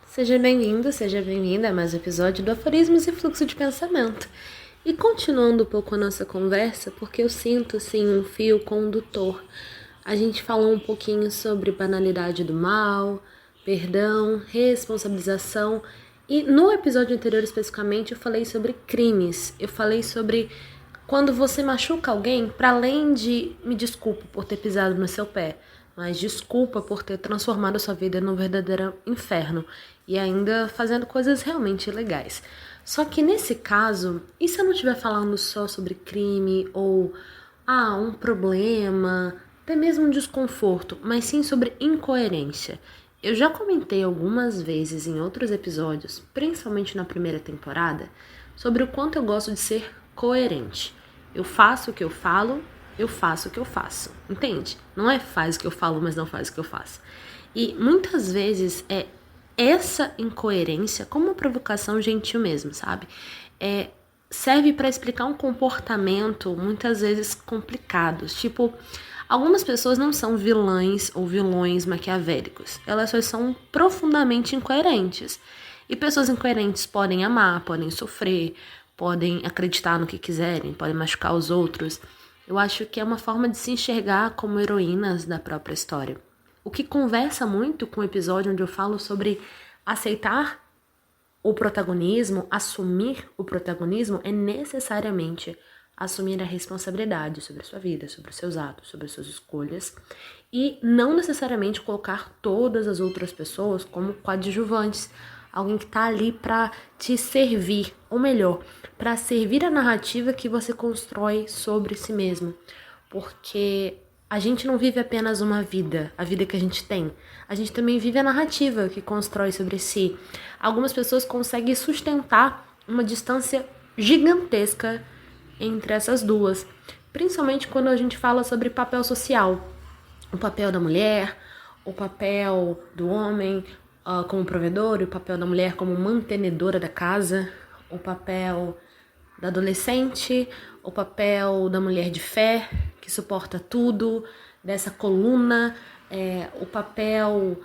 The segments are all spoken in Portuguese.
Seja bem-vindo, seja bem-vinda a mais um episódio do Aforismos e Fluxo de Pensamento. E continuando um pouco a nossa conversa, porque eu sinto, assim, um fio condutor. A gente falou um pouquinho sobre banalidade do mal, perdão, responsabilização. E no episódio anterior, especificamente, eu falei sobre crimes. Eu falei sobre quando você machuca alguém, para além de me desculpa por ter pisado no seu pé, mas desculpa por ter transformado a sua vida num verdadeiro inferno e ainda fazendo coisas realmente ilegais. Só que nesse caso, e se eu não estiver falando só sobre crime ou um problema, até mesmo um desconforto, mas sim sobre incoerência? Eu já comentei algumas vezes em outros episódios, principalmente na primeira temporada, sobre o quanto eu gosto de ser coerente. Eu faço o que eu falo, eu faço o que eu faço, entende? Não é faz o que eu falo, mas não faz o que eu faço. E muitas vezes é essa incoerência, como uma provocação gentil mesmo, sabe? Serve para explicar um comportamento muitas vezes complicado. Tipo, algumas pessoas não são vilãs ou vilões maquiavélicos. Elas só são profundamente incoerentes. E pessoas incoerentes podem amar, podem sofrer, podem acreditar no que quiserem, podem machucar os outros. Eu acho que é uma forma de se enxergar como heroínas da própria história. O que conversa muito com o episódio onde eu falo sobre aceitar o protagonismo, assumir o protagonismo, é necessariamente assumir a responsabilidade sobre a sua vida, sobre os seus atos, sobre as suas escolhas e não necessariamente colocar todas as outras pessoas como coadjuvantes, alguém que está ali para te servir, ou melhor, para servir a narrativa que você constrói sobre si mesmo, porque a gente não vive apenas uma vida, a vida que a gente tem. A gente também vive a narrativa que constrói sobre si. Algumas pessoas conseguem sustentar uma distância gigantesca entre essas duas, principalmente quando a gente fala sobre papel social. O papel da mulher, o papel do homem como provedor, o papel da mulher como mantenedora da casa, o papel da adolescente, o papel da mulher de fé, que suporta tudo, dessa coluna, o papel...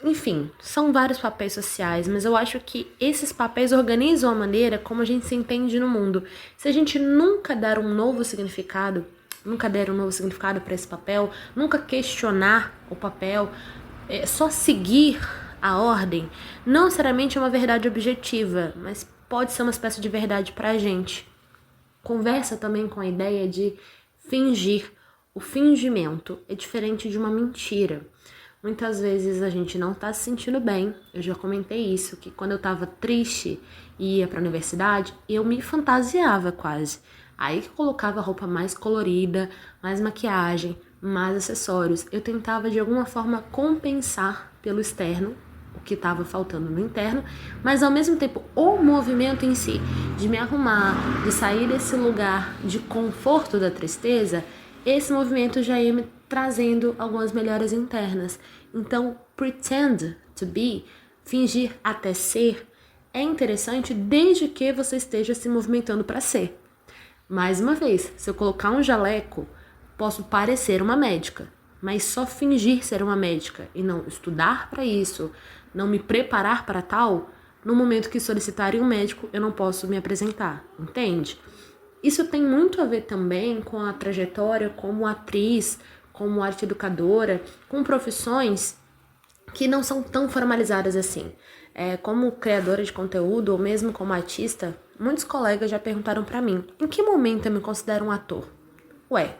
Enfim, são vários papéis sociais, mas eu acho que esses papéis organizam a maneira como a gente se entende no mundo. Se a gente nunca der um novo significado para esse papel, nunca questionar o papel, só seguir a ordem, não necessariamente é uma verdade objetiva, mas pode ser uma espécie de verdade pra gente. Conversa também com a ideia de fingir. O fingimento é diferente de uma mentira. Muitas vezes a gente não tá se sentindo bem. Eu já comentei isso, que quando eu tava triste e ia pra universidade, eu me fantasiava quase. Aí que eu colocava roupa mais colorida, mais maquiagem, mais acessórios. Eu tentava de alguma forma compensar pelo externo o que estava faltando no interno, mas ao mesmo tempo o movimento em si, de me arrumar, de sair desse lugar de conforto da tristeza, esse movimento já ia me trazendo algumas melhoras internas. Então, pretend to be, fingir até ser, é interessante desde que você esteja se movimentando para ser. Mais uma vez, se eu colocar um jaleco, posso parecer uma médica, mas só fingir ser uma médica e não estudar para isso, não me preparar para tal, no momento que solicitarem um médico, eu não posso me apresentar, entende? Isso tem muito a ver também com a trajetória como atriz, como arte educadora, com profissões que não são tão formalizadas assim. Como criadora de conteúdo ou mesmo como artista, muitos colegas já perguntaram para mim, em que momento eu me considero um ator? Ué,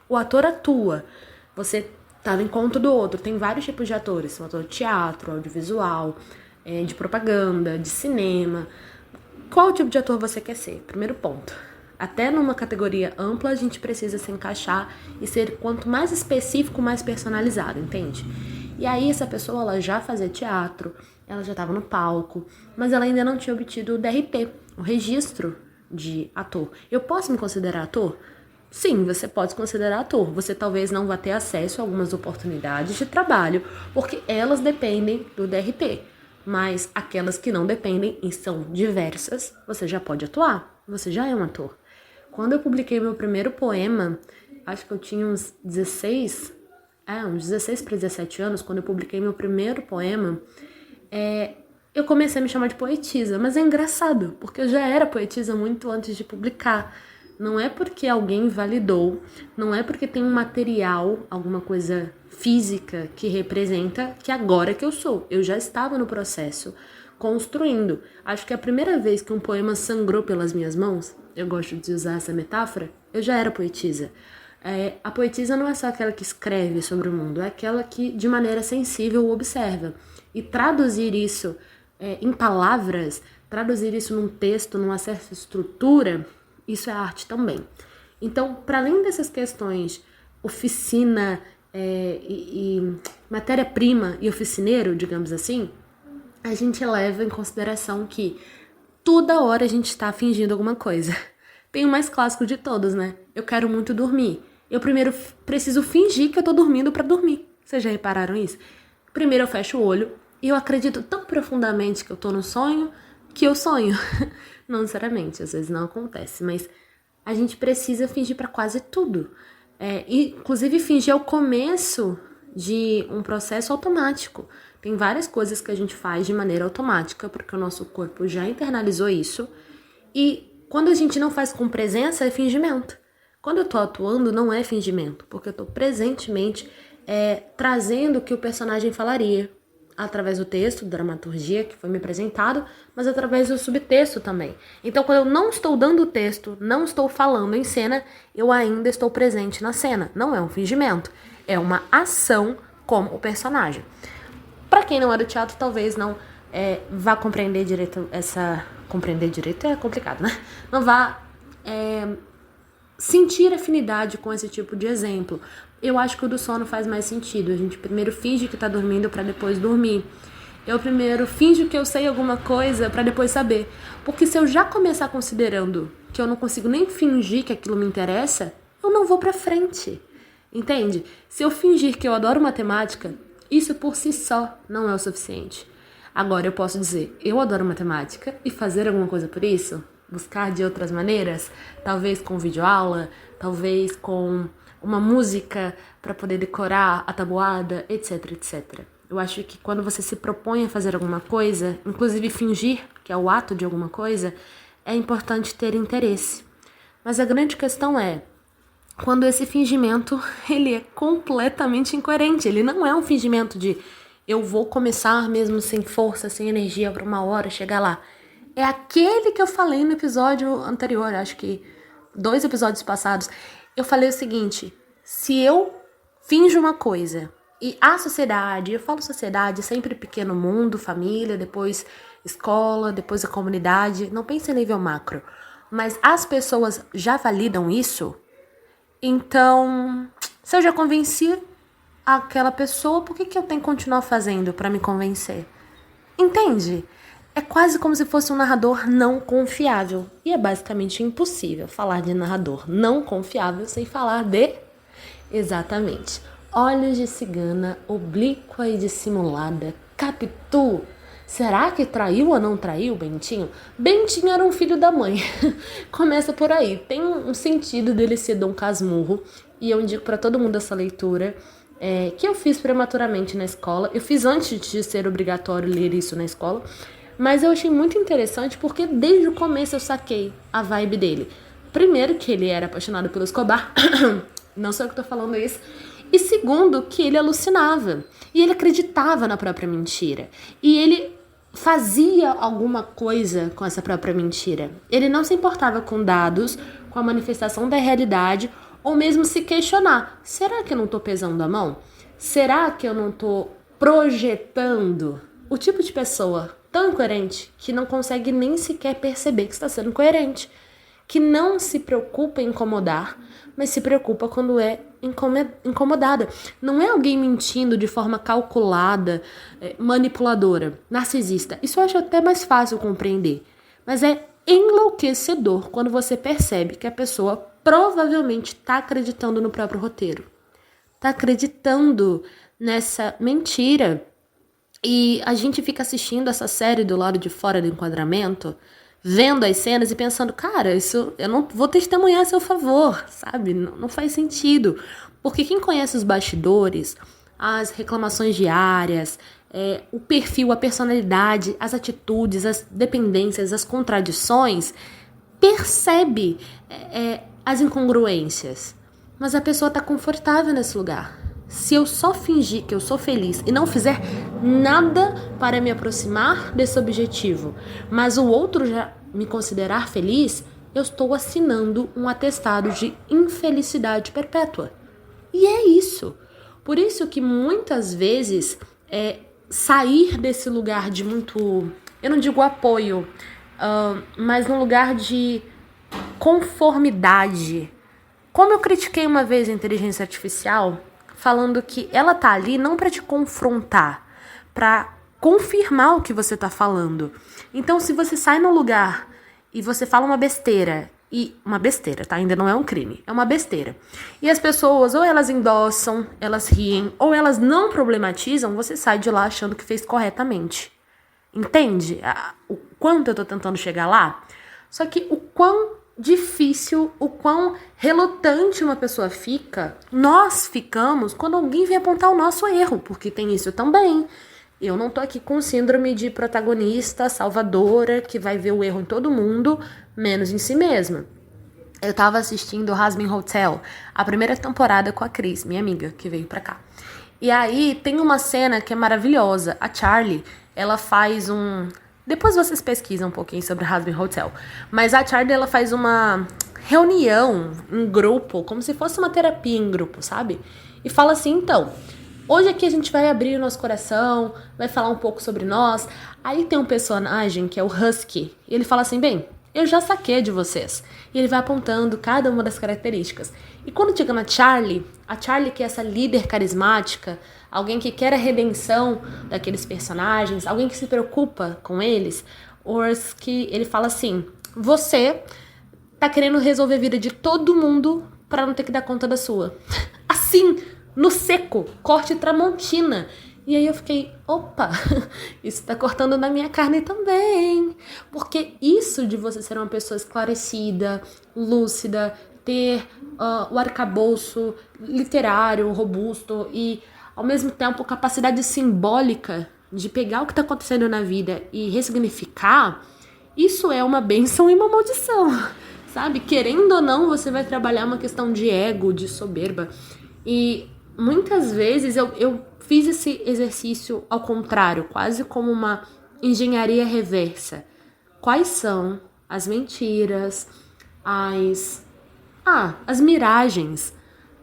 o ator atua, você tá no encontro do outro, tem vários tipos de atores, um ator de teatro, audiovisual, de propaganda, de cinema. Qual tipo de ator você quer ser? Primeiro ponto. Até numa categoria ampla, a gente precisa se encaixar e ser quanto mais específico, mais personalizado, entende? E aí essa pessoa, ela já fazia teatro, ela já estava no palco, mas ela ainda não tinha obtido o DRT, o registro de ator. Eu posso me considerar ator? Sim, você pode se considerar ator. Você talvez não vá ter acesso a algumas oportunidades de trabalho, porque elas dependem do DRT. Mas aquelas que não dependem e são diversas, você já pode atuar. Você já é um ator. Quando eu publiquei meu primeiro poema, acho que eu tinha uns 16 para 17 anos, quando eu publiquei meu primeiro poema, eu comecei a me chamar de poetisa, mas é engraçado, porque eu já era poetisa muito antes de publicar. Não é porque alguém validou, não é porque tem um material, alguma coisa física que representa, que agora que eu sou. Eu já estava no processo, construindo. Acho que a primeira vez que um poema sangrou pelas minhas mãos, eu gosto de usar essa metáfora, eu já era poetisa. A poetisa não é só aquela que escreve sobre o mundo, é aquela que de maneira sensível observa. E traduzir isso em palavras, traduzir isso num texto, numa certa estrutura, isso é arte também. Então, para além dessas questões, oficina e matéria-prima e oficineiro, digamos assim, a gente leva em consideração que toda hora a gente está fingindo alguma coisa. Tem o mais clássico de todos, né? Eu quero muito dormir. Eu primeiro preciso fingir que eu tô dormindo para dormir. Vocês já repararam isso? Primeiro eu fecho o olho e eu acredito tão profundamente que eu tô no sonho que eu sonho. Não necessariamente, às vezes não acontece, mas a gente precisa fingir para quase tudo. Inclusive, fingir é o começo de um processo automático. Tem várias coisas que a gente faz de maneira automática, porque o nosso corpo já internalizou isso. E quando a gente não faz com presença, é fingimento. Quando eu tô atuando, não é fingimento, porque eu tô presentemente trazendo o que o personagem falaria, através do texto, dramaturgia, que foi me apresentado, mas através do subtexto também. Então, quando eu não estou dando o texto, não estou falando em cena, eu ainda estou presente na cena. Não é um fingimento, é uma ação como o personagem. Para quem não é do teatro, talvez não vá compreender direito essa... Compreender direito é complicado, né? Não vá sentir afinidade com esse tipo de exemplo. Eu acho que o do sono faz mais sentido. A gente primeiro finge que tá dormindo para depois dormir. Eu primeiro finjo que eu sei alguma coisa para depois saber. Porque se eu já começar considerando que eu não consigo nem fingir que aquilo me interessa, eu não vou para frente. Entende? Se eu fingir que eu adoro matemática, isso por si só não é o suficiente. Agora eu posso dizer, eu adoro matemática e fazer alguma coisa por isso? Buscar de outras maneiras? Talvez com videoaula, talvez com uma música para poder decorar a tabuada, etc, etc. Eu acho que quando você se propõe a fazer alguma coisa, inclusive fingir que é o ato de alguma coisa, é importante ter interesse. Mas a grande questão é, quando esse fingimento, ele é completamente incoerente. Ele não é um fingimento de eu vou começar mesmo sem força, sem energia para uma hora chegar lá. É aquele que eu falei no episódio anterior, acho que 2 episódios passados. Eu falei o seguinte, se eu finjo uma coisa e a sociedade, eu falo sociedade, sempre pequeno mundo, família, depois escola, depois a comunidade, não pense em nível macro, mas as pessoas já validam isso, então, se eu já convenci aquela pessoa, por que eu tenho que continuar fazendo para me convencer? Entende? É quase como se fosse um narrador não confiável. E é basicamente impossível falar de narrador não confiável sem falar de... Exatamente. Olhos de cigana, oblíqua e dissimulada, Capitu. Será que traiu ou não traiu Bentinho? Bentinho era um filho da mãe. Começa por aí. Tem um sentido dele ser Dom Casmurro. E eu indico para todo mundo essa leitura. Que eu fiz prematuramente na escola. Eu fiz antes de ser obrigatório ler isso na escola. Mas eu achei muito interessante porque desde o começo eu saquei a vibe dele. Primeiro, que ele era apaixonado pelo Escobar. Não sou eu que tô falando isso. E segundo, que ele alucinava. E ele acreditava na própria mentira. E ele fazia alguma coisa com essa própria mentira. Ele não se importava com dados, com a manifestação da realidade, ou mesmo se questionar. Será que eu não tô pesando a mão? Será que eu não tô projetando? O tipo de pessoa tão incoerente que não consegue nem sequer perceber que está sendo coerente, que não se preocupa em incomodar, mas se preocupa quando é incomodada. Não é alguém mentindo de forma calculada, manipuladora, narcisista. Isso eu acho até mais fácil compreender, mas é enlouquecedor quando você percebe que a pessoa provavelmente está acreditando no próprio roteiro, está acreditando nessa mentira. E a gente fica assistindo essa série do lado de fora do enquadramento, vendo as cenas e pensando, cara, isso eu não vou testemunhar a seu favor, sabe? Não faz sentido. Porque quem conhece os bastidores, as reclamações diárias, o perfil, a personalidade, as atitudes, as dependências, as contradições, percebe as incongruências. Mas a pessoa está confortável nesse lugar. Se eu só fingir que eu sou feliz e não fizer nada para me aproximar desse objetivo, mas o outro já me considerar feliz, eu estou assinando um atestado de infelicidade perpétua. E é isso. Por isso que muitas vezes sair desse lugar de muito, eu não digo apoio, mas num lugar de conformidade. Como eu critiquei uma vez a inteligência artificial, falando que ela tá ali não para te confrontar, para confirmar o que você tá falando. Então, se você sai num lugar e você fala uma besteira, tá? Ainda não é um crime, é uma besteira. E as pessoas, ou elas endossam, elas riem, ou elas não problematizam, você sai de lá achando que fez corretamente. Entende o quanto eu tô tentando chegar lá? Só que o quão difícil, o quão relutante uma pessoa fica, nós ficamos quando alguém vem apontar o nosso erro, porque tem isso também. Eu não tô aqui com síndrome de protagonista, salvadora, que vai ver o erro em todo mundo, menos em si mesma. Eu tava assistindo Hazbin Hotel, a primeira temporada com a Cris, minha amiga, que veio pra cá. E aí tem uma cena que é maravilhosa. A Charlie, ela faz Depois vocês pesquisam um pouquinho sobre Hazbin Hotel. Mas a Charlie, ela faz uma reunião em grupo, como se fosse uma terapia em grupo, sabe? E fala assim, então, hoje aqui a gente vai abrir o nosso coração, vai falar um pouco sobre nós. Aí tem um personagem que é o Husky, e ele fala assim, bem, eu já saquei de vocês. E ele vai apontando cada uma das características. E quando chega na Charlie, a Charlie, que é essa líder carismática, alguém que quer a redenção daqueles personagens, alguém que se preocupa com eles, que ele fala assim, você tá querendo resolver a vida de todo mundo pra não ter que dar conta da sua. Assim, no seco, corte Tramontina. E aí eu fiquei, opa, isso tá cortando na minha carne também. Porque isso de você ser uma pessoa esclarecida, lúcida, ter o arcabouço literário, robusto e, ao mesmo tempo, capacidade simbólica de pegar o que tá acontecendo na vida e ressignificar, isso é uma bênção e uma maldição, sabe? Querendo ou não, você vai trabalhar uma questão de ego, de soberba. E muitas vezes eu fiz esse exercício ao contrário, quase como uma engenharia reversa. Quais são as mentiras, as miragens,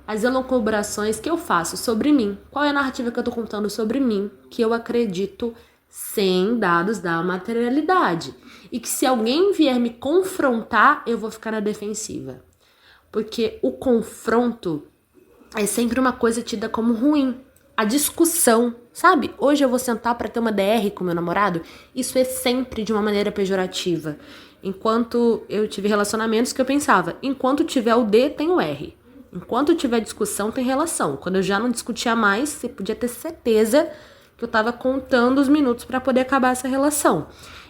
as elucubrações que eu faço sobre mim? Qual é a narrativa que eu tô contando sobre mim, que eu acredito sem dados da materialidade? E que se alguém vier me confrontar, eu vou ficar na defensiva. Porque o confronto é sempre uma coisa tida como ruim. A discussão, sabe? Hoje eu vou sentar para ter uma DR com meu namorado. Isso é sempre de uma maneira pejorativa. Enquanto eu tive relacionamentos que eu pensava, enquanto tiver o D, tem o R. Enquanto tiver discussão, tem relação. Quando eu já não discutia mais, você podia ter certeza que eu tava contando os minutos para poder acabar essa relação.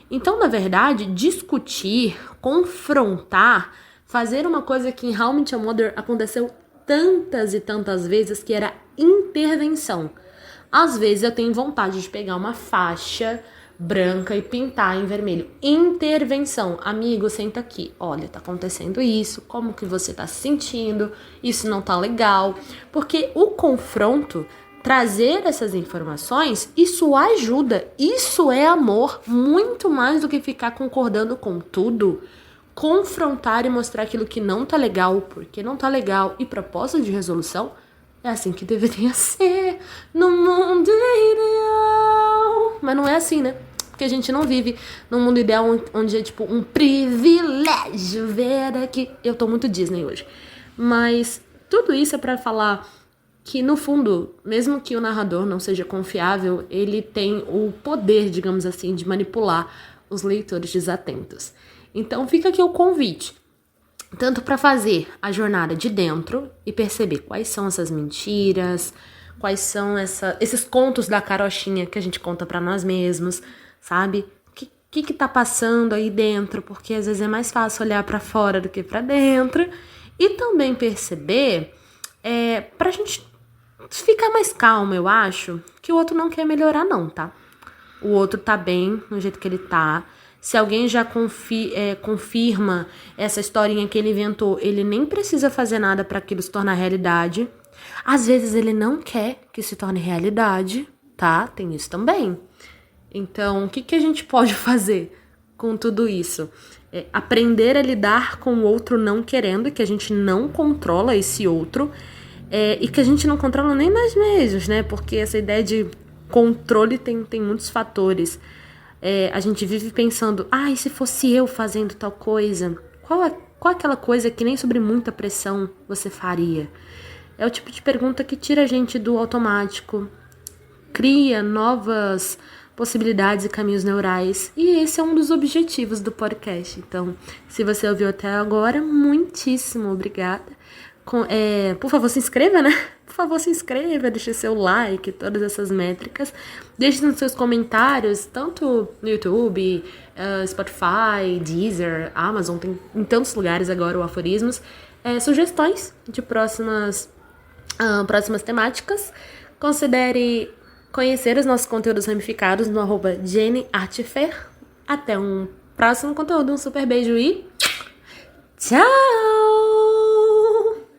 Então, na verdade, discutir, confrontar, fazer uma coisa que em How I Met Your Mother aconteceu tantas e tantas vezes, que era intervenção. Às vezes eu tenho vontade de pegar uma faixa branca e pintar em vermelho. Intervenção. Amigo, senta aqui. Olha, tá acontecendo isso. Como que você tá se sentindo? Isso não tá legal. Porque o confronto, trazer essas informações, isso ajuda. Isso é amor. Muito mais do que ficar concordando com tudo. Confrontar e mostrar aquilo que não tá legal, porque não tá legal, e proposta de resolução, é assim que deveria ser no mundo ideal. Mas não é assim, né? Porque a gente não vive num mundo ideal onde é tipo um privilégio ver aqui. Eu tô muito Disney hoje. Mas tudo isso é pra falar que, no fundo, mesmo que o narrador não seja confiável, ele tem o poder, digamos assim, de manipular os leitores desatentos. Então fica aqui o convite, tanto para fazer a jornada de dentro e perceber quais são essas mentiras, quais são esses contos da carochinha que a gente conta para nós mesmos, sabe? O que tá passando aí dentro, porque às vezes é mais fácil olhar para fora do que para dentro. E também perceber, pra gente ficar mais calmo, eu acho que o outro não quer melhorar não, tá? O outro tá bem no jeito que ele tá. Se alguém já confirma essa historinha que ele inventou, ele nem precisa fazer nada para aquilo se tornar realidade. Às vezes ele não quer que se torne realidade, tá? Tem isso também. Então, o que a gente pode fazer com tudo isso? Aprender a lidar com o outro não querendo, que a gente não controla esse outro, e que a gente não controla nem nós mesmos, né? Porque essa ideia de controle tem muitos fatores. A gente vive pensando, e se fosse eu fazendo tal coisa? Qual aquela coisa que nem sobre muita pressão você faria? É o tipo de pergunta que tira a gente do automático, cria novas possibilidades e caminhos neurais. E esse é um dos objetivos do podcast. Então, se você ouviu até agora, muitíssimo obrigada. Por favor, se inscreva, né? Por favor, se inscreva, deixe seu like, todas essas métricas. Deixe nos seus comentários, tanto no YouTube, Spotify, Deezer, Amazon, tem em tantos lugares agora o Aforismos. Sugestões de próximas temáticas. Considere conhecer os nossos conteúdos ramificados no @JennyArtFair. Até um próximo conteúdo, um super beijo e tchau!